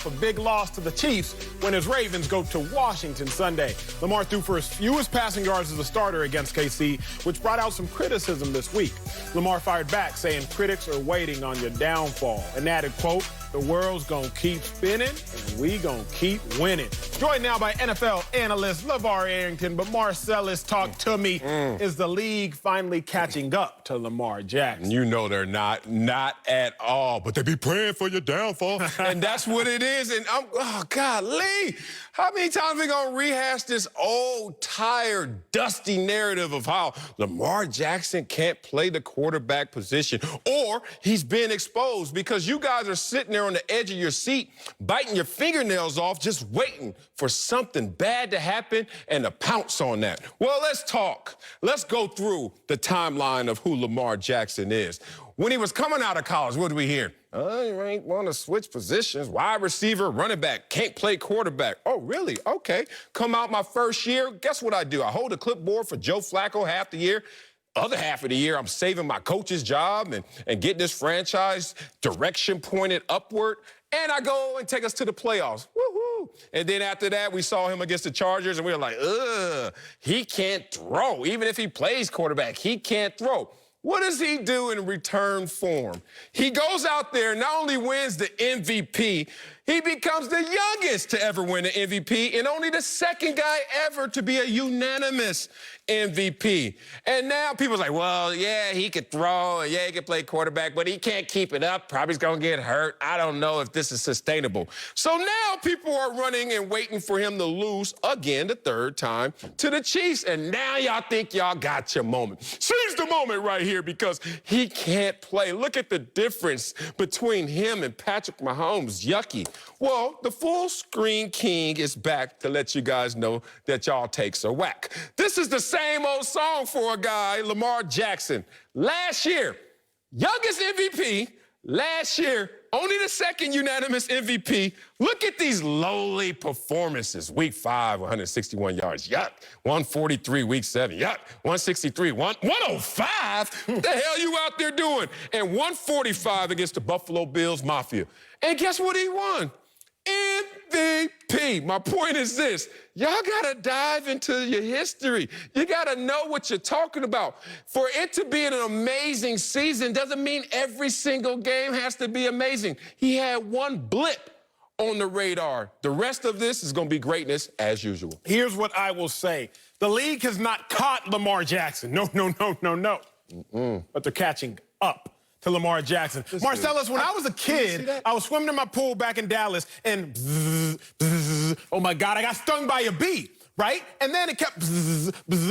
A big loss to the Chiefs when his Ravens go to Washington Sunday. Lamar threw for his fewest passing yards as a starter against KC, which brought out some criticism this week. Lamar fired back, saying critics are waiting on your downfall, and added, quote, "The world's gonna keep spinning, and we gonna keep winning." Joined now by NFL analyst LaVar Arrington, but Marcellus, talk to me. Is the league finally catching up to Lamar Jackson? You know they're not at all, but they be praying for your downfall, and that's what it is. And oh, golly, how many times are we gonna rehash this old, tired, dusty narrative of how Lamar Jackson can't play the quarterback position, or he's been exposed? Because you guys are sitting there on the edge of your seat, biting your fingernails off, just waiting for something bad to happen and to pounce on that. Well, let's talk. Let's go through the timeline of who Lamar Jackson is. When he was coming out of college, what did we hear? You ain't want to switch positions. Wide receiver, running back, can't play quarterback. Oh, really? Okay. Come out my first year, guess what I do? I hold a clipboard for Joe Flacco half the year. Other half of the year, I'm saving my coach's job and getting this franchise direction pointed upward. And I go and take us to the playoffs. Woo-hoo. And then after that, we saw him against the Chargers, and we were like, ugh, he can't throw. Even if he plays quarterback, he can't throw. What does he do in return for him? He goes out there, not only wins the MVP, he becomes the youngest to ever win an MVP and only the second guy ever to be a unanimous MVP. And now people's like, well, yeah, he could throw, and yeah, he could play quarterback, but he can't keep it up. Probably going to get hurt. I don't know if this is sustainable. So now people are running and waiting for him to lose again the third time to the Chiefs. And now y'all think y'all got your moment. Seize the moment right here because he can't play. Look at the difference between him and Patrick Mahomes. Yucky. Well, the full screen king is back to let you guys know that y'all takes are whack. This is the same old song for a guy, Lamar Jackson. Last year, youngest MVP. Last year, only the second unanimous MVP. Look at these lowly performances. Week 5, 161 yards. Yuck. 143, week 7. Yuck. 163, 105. What the hell you out there doing? And 145 against the Buffalo Bills Mafia. And guess what he won? MVP. My point is this. Y'all got to dive into your history. You got to know what you're talking about. For it to be an amazing season doesn't mean every single game has to be amazing. He had one blip on the radar. The rest of this is going to be greatness as usual. Here's what I will say. The league has not caught Lamar Jackson. No. But they're catching up to Lamar Jackson. Marcellus, when I was a kid, I was swimming in my pool back in Dallas, and oh my God, I got stung by a bee, right? And then it kept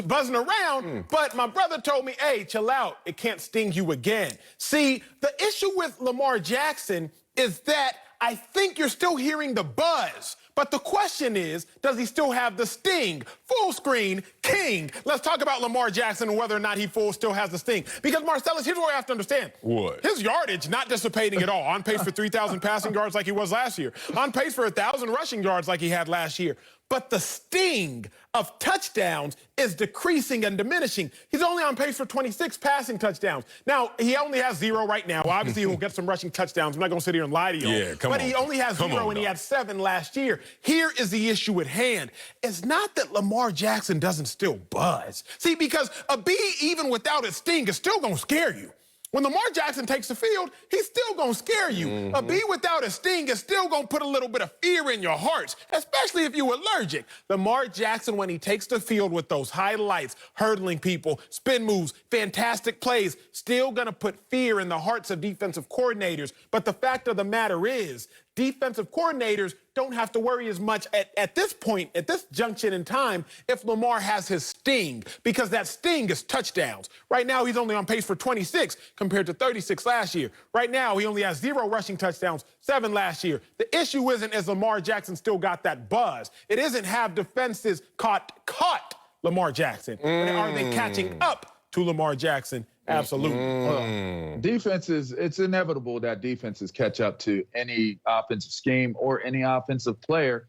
buzzing around, but my brother told me, hey, chill out, it can't sting you again. See, the issue with Lamar Jackson is that I think you're still hearing the buzz. But the question is, does he still have the sting? Full screen king. Let's talk about Lamar Jackson and whether or not he still has the sting. Because, Marcellus, here's what I have to understand. What? His yardage not dissipating at all. On pace for 3,000 passing yards like he was last year. On pace for 1,000 rushing yards like he had last year. But the sting of touchdowns is decreasing and diminishing. He's only on pace for 26 passing touchdowns. Now, he only has 0 right now. Obviously, he'll get some rushing touchdowns. I'm not going to sit here and lie to you. Yeah, come on. But he only has 0, and he had 7 last year. Here is the issue at hand. It's not that Lamar Jackson doesn't still buzz. See, because a bee, even without its sting, is still going to scare you. When Lamar Jackson takes the field, he's still going to scare you. A bee without a sting is still going to put a little bit of fear in your hearts, especially if you're allergic. Lamar Jackson, when he takes the field with those highlights, hurdling people, spin moves, fantastic plays, still going to put fear in the hearts of defensive coordinators. But the fact of the matter is, defensive coordinators don't have to worry as much at this point, at this junction in time, if Lamar has his sting, because that sting is touchdowns. Right now, he's only on pace for 26 compared to 36 last year. Right now, he only has 0 rushing touchdowns, 7 last year. The issue isn't as Lamar Jackson still got that buzz. It isn't have defenses caught Lamar Jackson. But are they catching up to Lamar Jackson? Absolutely. Defenses, it's inevitable that defenses catch up to any offensive scheme or any offensive player.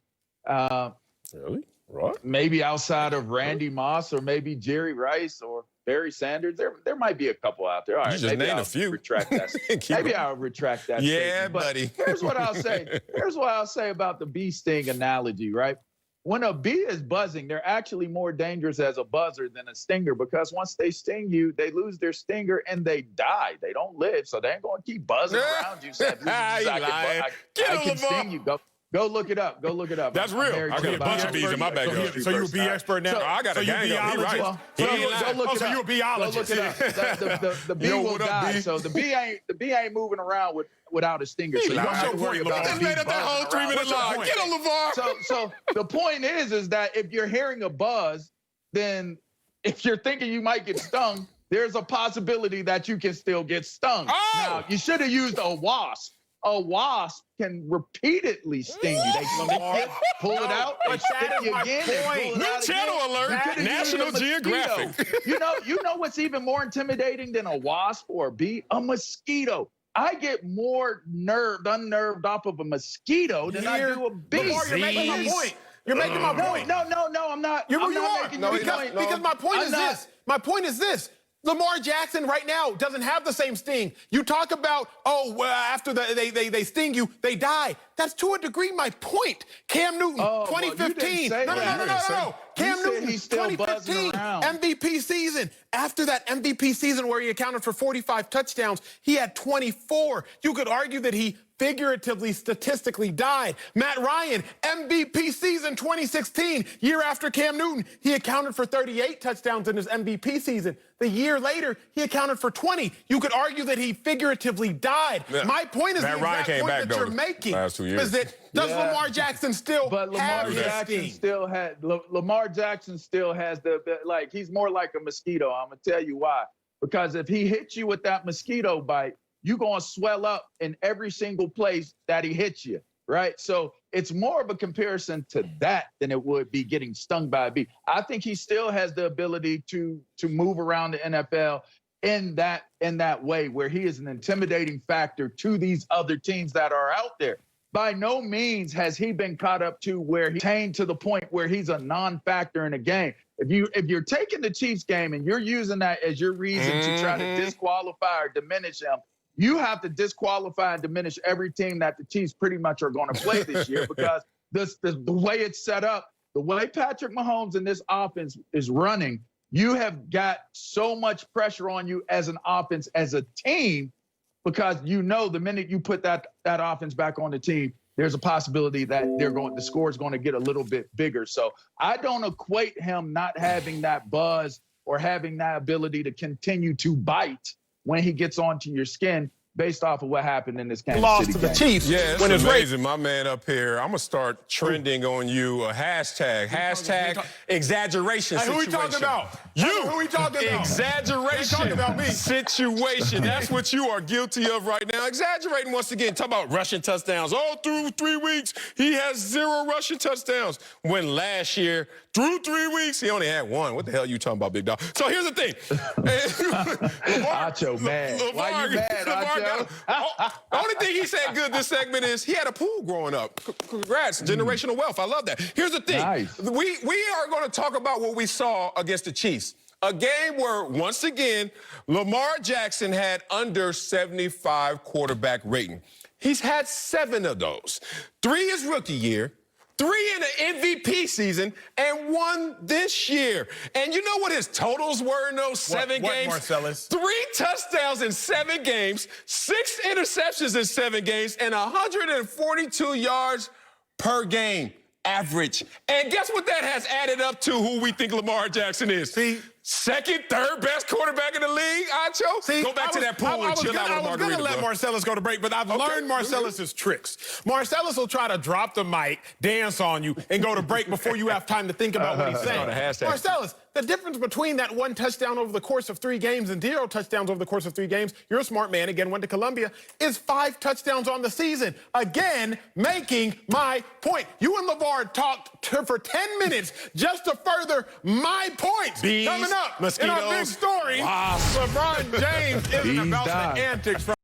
Really? What? Maybe outside of Randy Moss or maybe Jerry Rice or Barry Sanders, there might be a couple out there. All right, You just maybe named I'll a few. Retract that. Maybe I'll retract that. Yeah, statement. But buddy. Here's what I'll say. Here's what I'll say about the bee sting analogy, right? When a bee is buzzing, they're actually more dangerous as a buzzer than a stinger, because once they sting you, they lose their stinger and they die. They don't live, so they ain't going to keep buzzing around you. Saying, I can sting you. Go look it up. Go look it up. That's real. I got a bunch of bees in my backyard. So you're a bee expert now? I got a gang of them. Right. Go look it up. So you're a beeologist. Go look it up. The bee will die. So the bee ain't moving around without a stinger. So you don't have to worry about Just made up that whole 3-minute line. Get on LaVar. So the point is that if you're hearing a buzz, then if you're thinking you might get stung, there's a possibility that you can still get stung. Oh! Now, you should have used a wasp. A wasp can repeatedly sting you. They stick, pull it out, they stick you again, they pull it New out channel again. alert, National Geographic. You know what's even more intimidating than a wasp or a bee? A mosquito. I get more unnerved off of a mosquito than I do a bee. Lamar, you're making my point. You're making my point. No, I'm not. Because my point is this. My point is this. Lamar Jackson right now doesn't have the same sting. You talk about, after they sting you, they die. That's to a degree my point. Cam Newton, 2015. No. Cam Newton, 2015 MVP season. After that MVP season where he accounted for 45 touchdowns, he had 24. You could argue that he figuratively, statistically died. Matt Ryan, MVP season 2016. Year after Cam Newton, he accounted for 38 touchdowns in his MVP season. The year later, he accounted for 20. You could argue that he figuratively died. Yeah. My point is the exact point that you're making. Is that does Lamar Jackson still have Lamar Jackson still has he's more like a mosquito. I'm going to tell you why. Because if he hits you with that mosquito bite, you're going to swell up in every single place that he hits you, right? So it's more of a comparison to that than it would be getting stung by a bee. I think he still has the ability to move around the NFL in that way, where he is an intimidating factor to these other teams that are out there. By no means has he been caught up to where he attained to the point where he's a non-factor in a game. If you're taking the Chiefs game and you're using that as your reason to try to disqualify or diminish him, you have to disqualify and diminish every team that the Chiefs pretty much are going to play this year, because the way it's set up, the way Patrick Mahomes and this offense is running, you have got so much pressure on you as an offense, as a team, because you know the minute you put that offense back on the team, there's a possibility that the score is going to get a little bit bigger. So I don't equate him not having that buzz or having that ability to continue to bite when he gets onto your skin based off of what happened in this Kansas City game. Lost to the Chiefs. Yeah, it's amazing. My man up here, I'm going to start trending on you a hashtag exaggeration situation. Who we talking about? You. Who we talking about? Exaggeration talking about me. situation. That's what you are guilty of right now. Exaggerating once again. Talk about rushing touchdowns. Through 3 weeks, he has 0 rushing touchdowns. When last year, through 3 weeks, he only had 1. What the hell are you talking about, big dog? So here's the thing. Acho, man. Why you mad, Acho? The only thing he said good this segment is he had a pool growing up. Congrats, generational wealth. I love that. Here's the thing. Nice. We are going to talk about what we saw against the Chiefs. A game where, once again, Lamar Jackson had under 75 quarterback rating. He's had 7 of those. 3 his rookie year, 3 in the MVP season, and 1 this year. And you know what his totals were in those 7 games? What, Marcellus? 3 touchdowns in 7 games, 6 interceptions in 7 games, and 142 yards per game average. And guess what that has added up to who we think Lamar Jackson is? See? Second, third best quarterback in the league, Acho? See, go back to that pool and chill out with a margarita. I was going to let Marcellus go to break, but I've learned Marcellus's tricks. Marcellus will try to drop the mic, dance on you, and go to break before you have time to think about what he's saying. Marcellus, the difference between that 1 touchdown over the course of 3 games and 0 touchdowns over the course of 3 games, you're a smart man, again, went to Columbia, is 5 touchdowns on the season. Again, making my point. You and LaVar talked for 10 minutes just to further my point. Coming up mosquitoes, in our big story, LeBron James isn't about the antics from